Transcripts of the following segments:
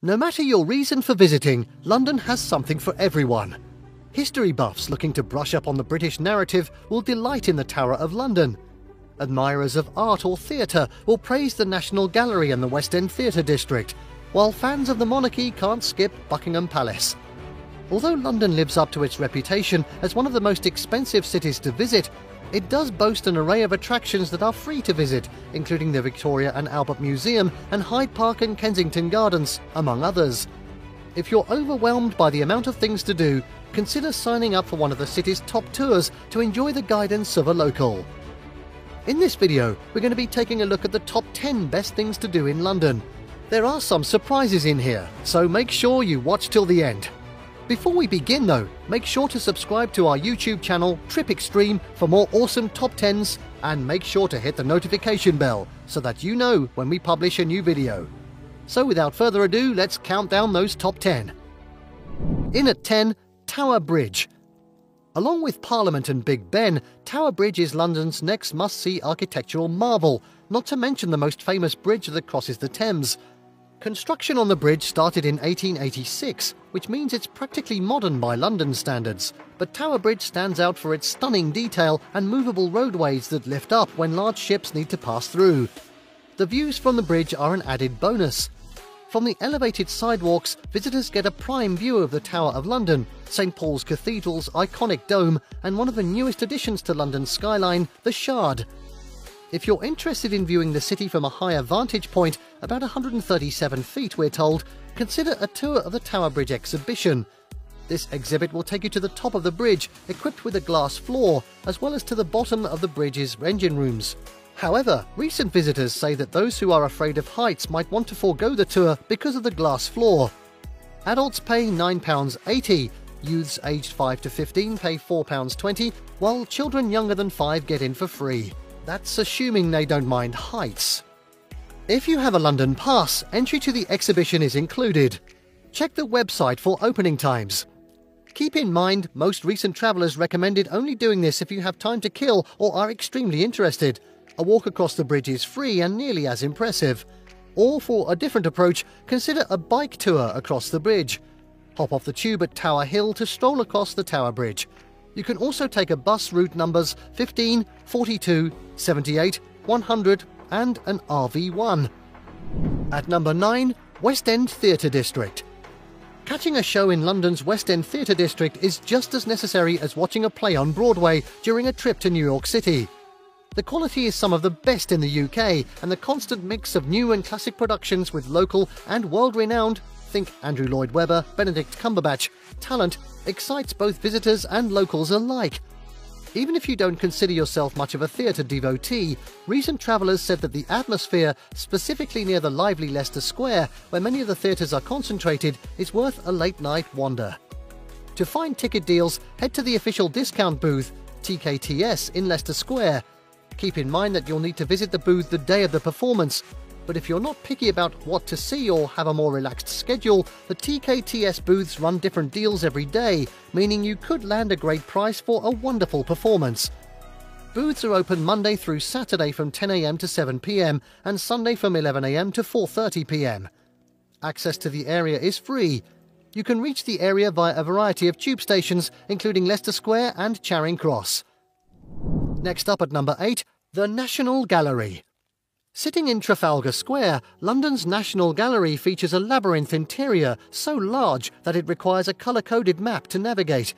No matter your reason for visiting, London has something for everyone. History buffs looking to brush up on the British narrative will delight in the Tower of London. Admirers of art or theatre will praise the National Gallery and the West End Theatre District, while fans of the monarchy can't skip Buckingham Palace. Although London lives up to its reputation as one of the most expensive cities to visit, it does boast an array of attractions that are free to visit, including the Victoria and Albert Museum and Hyde Park and Kensington Gardens, among others. If you're overwhelmed by the amount of things to do, consider signing up for one of the city's top tours to enjoy the guidance of a local. In this video, we're going to be taking a look at the top 10 best things to do in London. There are some surprises in here, so make sure you watch till the end. Before we begin though, make sure to subscribe to our YouTube channel Trip Extreme for more awesome top 10s, and make sure to hit the notification bell so that you know when we publish a new video. So without further ado, let's count down those top 10. In at 10, Tower Bridge. Along with Parliament and Big Ben, Tower Bridge is London's next must-see architectural marvel, not to mention the most famous bridge that crosses the Thames. Construction on the bridge started in 1886, which means it's practically modern by London standards, but Tower Bridge stands out for its stunning detail and movable roadways that lift up when large ships need to pass through. The views from the bridge are an added bonus. From the elevated sidewalks, visitors get a prime view of the Tower of London, St Paul's Cathedral's iconic dome, and one of the newest additions to London's skyline, the Shard. If you're interested in viewing the city from a higher vantage point, about 137 feet we're told, consider a tour of the Tower Bridge exhibition. This exhibit will take you to the top of the bridge, equipped with a glass floor, as well as to the bottom of the bridge's engine rooms. However, recent visitors say that those who are afraid of heights might want to forego the tour because of the glass floor. Adults pay £9.80, youths aged 5 to 15 pay £4.20, while children younger than 5 get in for free. That's assuming they don't mind heights. If you have a London pass, entry to the exhibition is included. Check the website for opening times. Keep in mind, most recent travellers recommended only doing this if you have time to kill or are extremely interested. A walk across the bridge is free and nearly as impressive. Or for a different approach, consider a bike tour across the bridge. Hop off the tube at Tower Hill to stroll across the Tower Bridge. You can also take a bus route numbers 15, 42, 78, 100 and an RV1. At number 9, West End Theatre District. Catching a show in London's West End Theatre District is just as necessary as watching a play on Broadway during a trip to New York City. The quality is some of the best in the UK, and the constant mix of new and classic productions with local and world-renowned, think Andrew Lloyd Webber, Benedict Cumberbatch, talent excites both visitors and locals alike. Even if you don't consider yourself much of a theatre devotee, recent travellers said that the atmosphere, specifically near the lively Leicester Square, where many of the theatres are concentrated, is worth a late-night wander. To find ticket deals, head to the official discount booth, TKTS, in Leicester Square. Keep in mind that you'll need to visit the booth the day of the performance, but if you're not picky about what to see or have a more relaxed schedule, the TKTS booths run different deals every day, meaning you could land a great price for a wonderful performance. Booths are open Monday through Saturday from 10 AM to 7 PM and Sunday from 11 AM to 4:30 PM. Access to the area is free. You can reach the area via a variety of tube stations, including Leicester Square and Charing Cross. Next up at number 8, the National Gallery. Sitting in Trafalgar Square, London's National Gallery features a labyrinth interior so large that it requires a colour-coded map to navigate.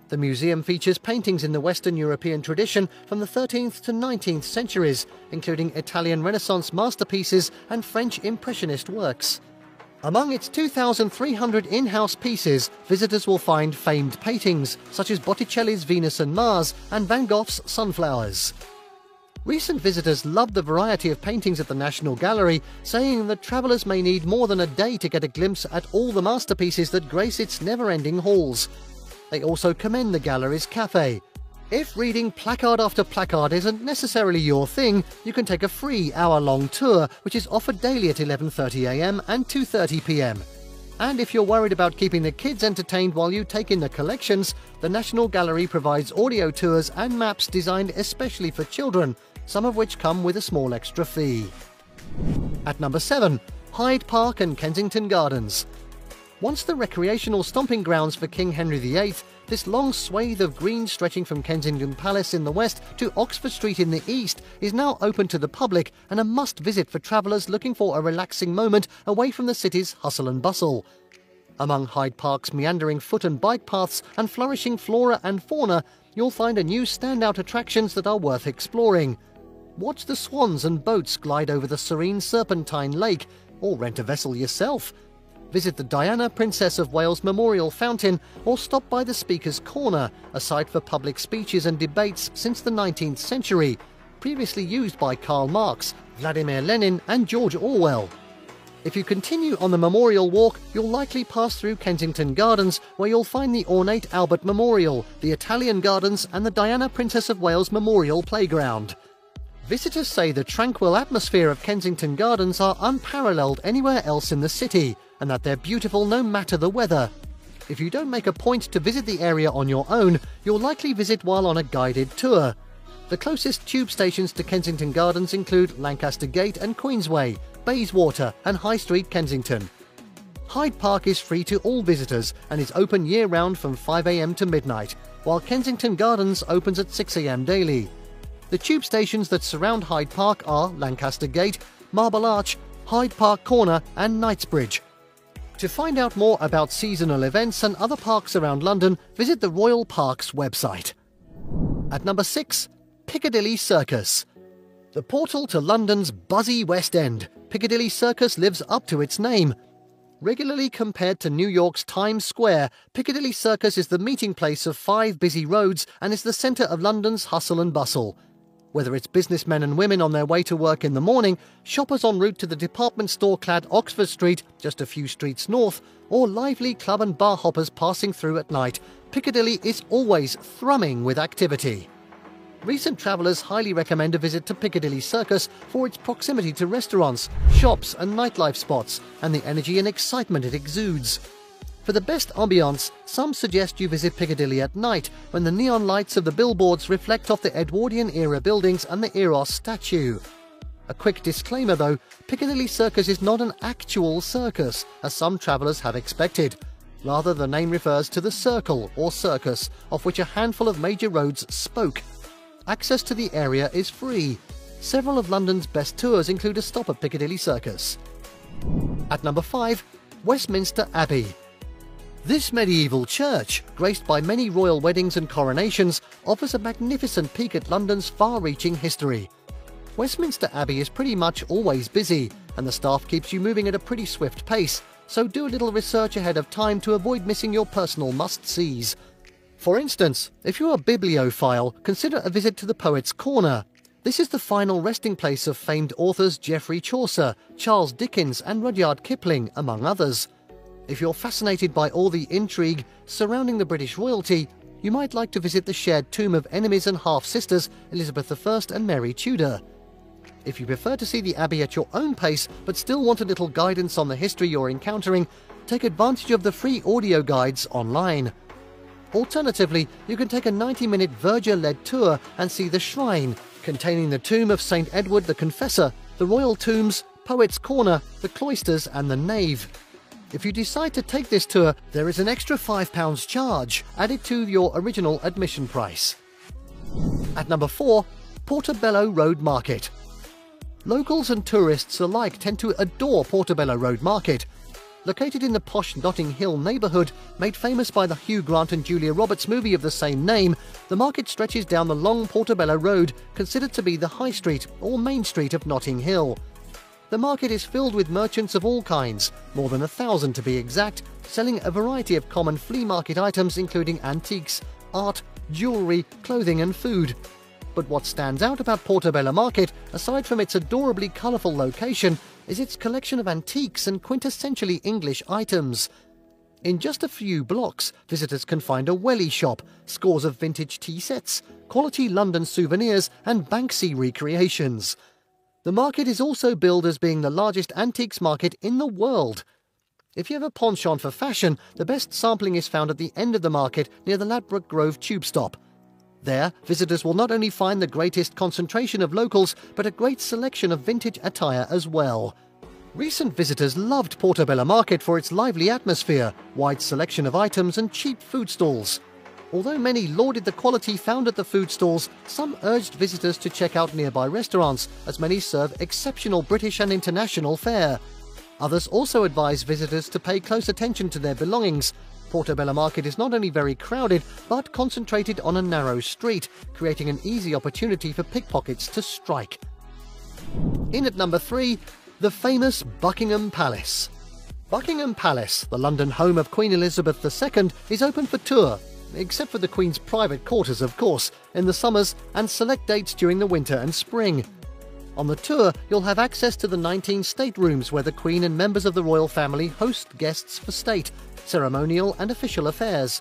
The museum features paintings in the Western European tradition from the 13th to 19th centuries, including Italian Renaissance masterpieces and French Impressionist works. Among its 2,300 in-house pieces, visitors will find famed paintings such as Botticelli's Venus and Mars and Van Gogh's Sunflowers. Recent visitors loved the variety of paintings at the National Gallery, saying that travellers may need more than a day to get a glimpse at all the masterpieces that grace its never-ending halls. They also commend the gallery's cafe. If reading placard after placard isn't necessarily your thing, you can take a free hour-long tour, which is offered daily at 11:30 AM and 2:30 PM. And if you're worried about keeping the kids entertained while you take in the collections, the National Gallery provides audio tours and maps designed especially for children, some of which come with a small extra fee. At number 7, Hyde Park and Kensington Gardens. Once the recreational stomping grounds for King Henry VIII, this long swathe of green stretching from Kensington Palace in the west to Oxford Street in the east is now open to the public and a must-visit for travellers looking for a relaxing moment away from the city's hustle and bustle. Among Hyde Park's meandering foot and bike paths and flourishing flora and fauna, you'll find a new standout attractions that are worth exploring. Watch the swans and boats glide over the serene Serpentine Lake, or rent a vessel yourself. Visit the Diana, Princess of Wales Memorial Fountain, or stop by the Speaker's Corner, a site for public speeches and debates since the 19th century, previously used by Karl Marx, Vladimir Lenin and George Orwell. If you continue on the Memorial Walk, you'll likely pass through Kensington Gardens, where you'll find the ornate Albert Memorial, the Italian Gardens and the Diana, Princess of Wales Memorial Playground. Visitors say the tranquil atmosphere of Kensington Gardens are unparalleled anywhere else in the city, and that they're beautiful no matter the weather. If you don't make a point to visit the area on your own, you'll likely visit while on a guided tour. The closest tube stations to Kensington Gardens include Lancaster Gate and Queensway, Bayswater and High Street, Kensington. Hyde Park is free to all visitors and is open year-round from 5 AM to midnight, while Kensington Gardens opens at 6 AM daily. The tube stations that surround Hyde Park are Lancaster Gate, Marble Arch, Hyde Park Corner and Knightsbridge. To find out more about seasonal events and other parks around London, visit the Royal Parks website. At number 6, Piccadilly Circus. The portal to London's buzzy West End, Piccadilly Circus lives up to its name. Regularly compared to New York's Times Square, Piccadilly Circus is the meeting place of 5 busy roads and is the centre of London's hustle and bustle. Whether it's businessmen and women on their way to work in the morning, shoppers en route to the department store-clad Oxford Street, just a few streets north, or lively club and bar hoppers passing through at night, Piccadilly is always thrumming with activity. Recent travellers highly recommend a visit to Piccadilly Circus for its proximity to restaurants, shops and nightlife spots, and the energy and excitement it exudes. For the best ambiance, some suggest you visit Piccadilly at night, when the neon lights of the billboards reflect off the Edwardian-era buildings and the Eros statue. A quick disclaimer though, Piccadilly Circus is not an actual circus, as some travellers have expected. Rather, the name refers to the circle, or circus, of which a handful of major roads spoke. Access to the area is free. Several of London's best tours include a stop at Piccadilly Circus. At number 5, Westminster Abbey. This medieval church, graced by many royal weddings and coronations, offers a magnificent peek at London's far-reaching history. Westminster Abbey is pretty much always busy, and the staff keeps you moving at a pretty swift pace, so do a little research ahead of time to avoid missing your personal must-sees. For instance, if you're a bibliophile, consider a visit to the Poets' Corner. This is the final resting place of famed authors Geoffrey Chaucer, Charles Dickens and Rudyard Kipling, among others. If you're fascinated by all the intrigue surrounding the British royalty, you might like to visit the shared tomb of enemies and half-sisters Elizabeth I and Mary Tudor. If you prefer to see the Abbey at your own pace but still want a little guidance on the history you're encountering, take advantage of the free audio guides online. Alternatively, you can take a 90-minute Verger-led tour and see the shrine, containing the tomb of St. Edward the Confessor, the royal tombs, Poets' Corner, the cloisters and the nave. If you decide to take this tour, there is an extra £5 charge added to your original admission price. At number 4, Portobello Road Market. Locals and tourists alike tend to adore Portobello Road Market. Located in the posh Notting Hill neighbourhood, made famous by the Hugh Grant and Julia Roberts movie of the same name, the market stretches down the long Portobello Road, considered to be the High Street or Main Street of Notting Hill. The market is filled with merchants of all kinds, more than 1,000 to be exact, selling a variety of common flea market items including antiques, art, jewellery, clothing and food. But what stands out about Portobello Market, aside from its adorably colourful location, is its collection of antiques and quintessentially English items. In just a few blocks, visitors can find a welly shop, scores of vintage tea sets, quality London souvenirs and Banksy recreations. The market is also billed as being the largest antiques market in the world. If you have a penchant for fashion, the best sampling is found at the end of the market near the Ladbroke Grove tube stop. There, visitors will not only find the greatest concentration of locals, but a great selection of vintage attire as well. Recent visitors loved Portobello Market for its lively atmosphere, wide selection of items and cheap food stalls. Although many lauded the quality found at the food stalls, some urged visitors to check out nearby restaurants, as many serve exceptional British and international fare. Others also advise visitors to pay close attention to their belongings. Portobello Market is not only very crowded, but concentrated on a narrow street, creating an easy opportunity for pickpockets to strike. In at number 3, the famous Buckingham Palace. Buckingham Palace, the London home of Queen Elizabeth II, is open for tour, except for the Queen's private quarters, of course, in the summers and select dates during the winter and spring. On the tour, you'll have access to the 19 staterooms where the Queen and members of the royal family host guests for state, ceremonial and official affairs.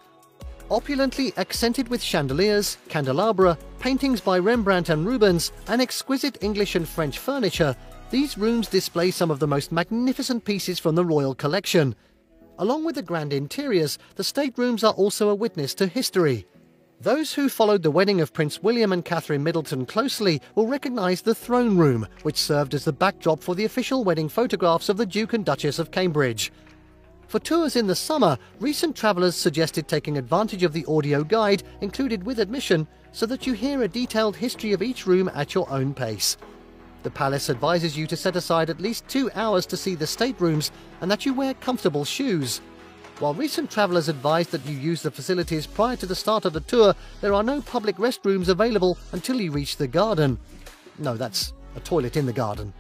Opulently accented with chandeliers, candelabra, paintings by Rembrandt and Rubens, and exquisite English and French furniture, these rooms display some of the most magnificent pieces from the royal collection. Along with the grand interiors, the staterooms are also a witness to history. Those who followed the wedding of Prince William and Catherine Middleton closely will recognise the throne room, which served as the backdrop for the official wedding photographs of the Duke and Duchess of Cambridge. For tours in the summer, recent travellers suggested taking advantage of the audio guide included with admission so that you hear a detailed history of each room at your own pace. The palace advises you to set aside at least 2 hours to see the staterooms and that you wear comfortable shoes. While recent travellers advise that you use the facilities prior to the start of the tour, there are no public restrooms available until you reach the garden. No, that's a toilet in the garden.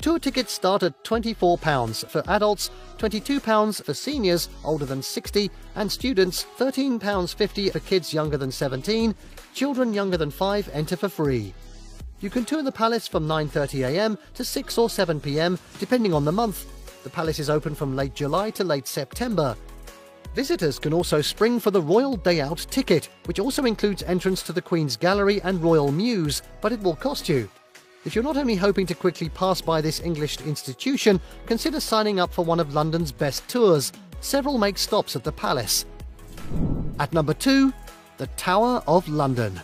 Tour tickets start at £24 for adults, £22 for seniors older than 60, and students £13.50 for kids younger than 17. Children younger than 5 enter for free. You can tour the palace from 9:30 AM to 6 or 7 PM, depending on the month. The palace is open from late July to late September. Visitors can also spring for the Royal Day Out ticket, which also includes entrance to the Queen's Gallery and Royal Mews, but it will cost you. If you're not only hoping to quickly pass by this English institution, consider signing up for one of London's best tours. Several make stops at the palace. At number 2, the Tower of London.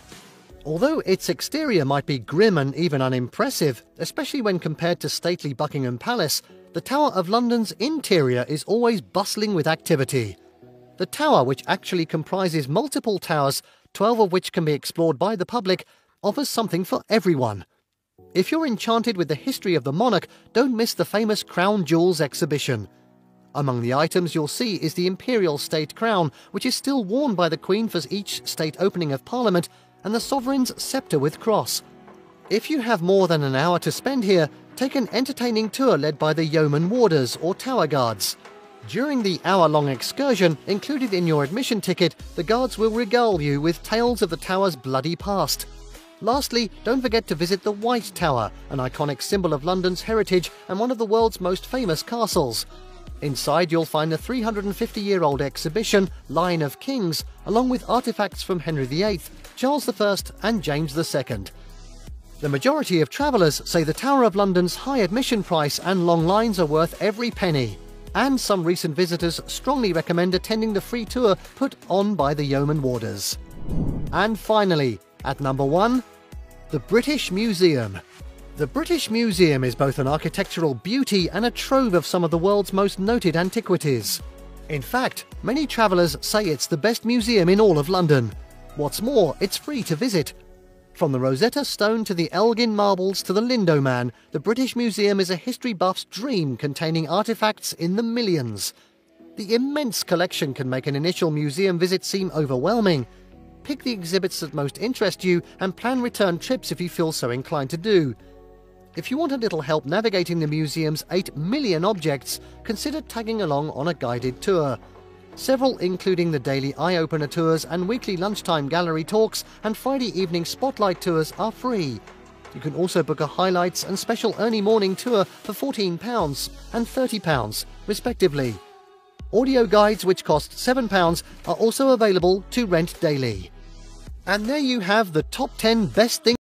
Although its exterior might be grim and even unimpressive, especially when compared to stately Buckingham Palace, the Tower of London's interior is always bustling with activity. The tower, which actually comprises multiple towers, 12 of which can be explored by the public, offers something for everyone. If you're enchanted with the history of the monarch, don't miss the famous Crown Jewels exhibition. Among the items you'll see is the Imperial State Crown, which is still worn by the Queen for each state opening of Parliament, and the Sovereign's sceptre with cross. If you have more than an hour to spend here, take an entertaining tour led by the Yeoman Warders or Tower Guards. During the hour-long excursion, included in your admission ticket, the guards will regale you with tales of the tower's bloody past. Lastly, don't forget to visit the White Tower, an iconic symbol of London's heritage and one of the world's most famous castles. Inside you'll find the 350-year-old exhibition, Line of Kings, along with artefacts from Henry VIII, Charles I and James II. The majority of travellers say the Tower of London's high admission price and long lines are worth every penny. And some recent visitors strongly recommend attending the free tour put on by the Yeoman Warders. And finally, at number 1, the British Museum. The British Museum is both an architectural beauty and a trove of some of the world's most noted antiquities. In fact, many travellers say it's the best museum in all of London. What's more, it's free to visit. From the Rosetta Stone to the Elgin Marbles to the Lindo Man, the British Museum is a history buff's dream containing artefacts in the millions. The immense collection can make an initial museum visit seem overwhelming. Pick the exhibits that most interest you and plan return trips if you feel so inclined to do. If you want a little help navigating the museum's 8 million objects, consider tagging along on a guided tour. Several, including the daily eye-opener tours and weekly lunchtime gallery talks and Friday evening spotlight tours, are free. You can also book a highlights and special early morning tour for £14 and £30, respectively. Audio guides, which cost £7, are also available to rent daily. And there you have the top 10 best things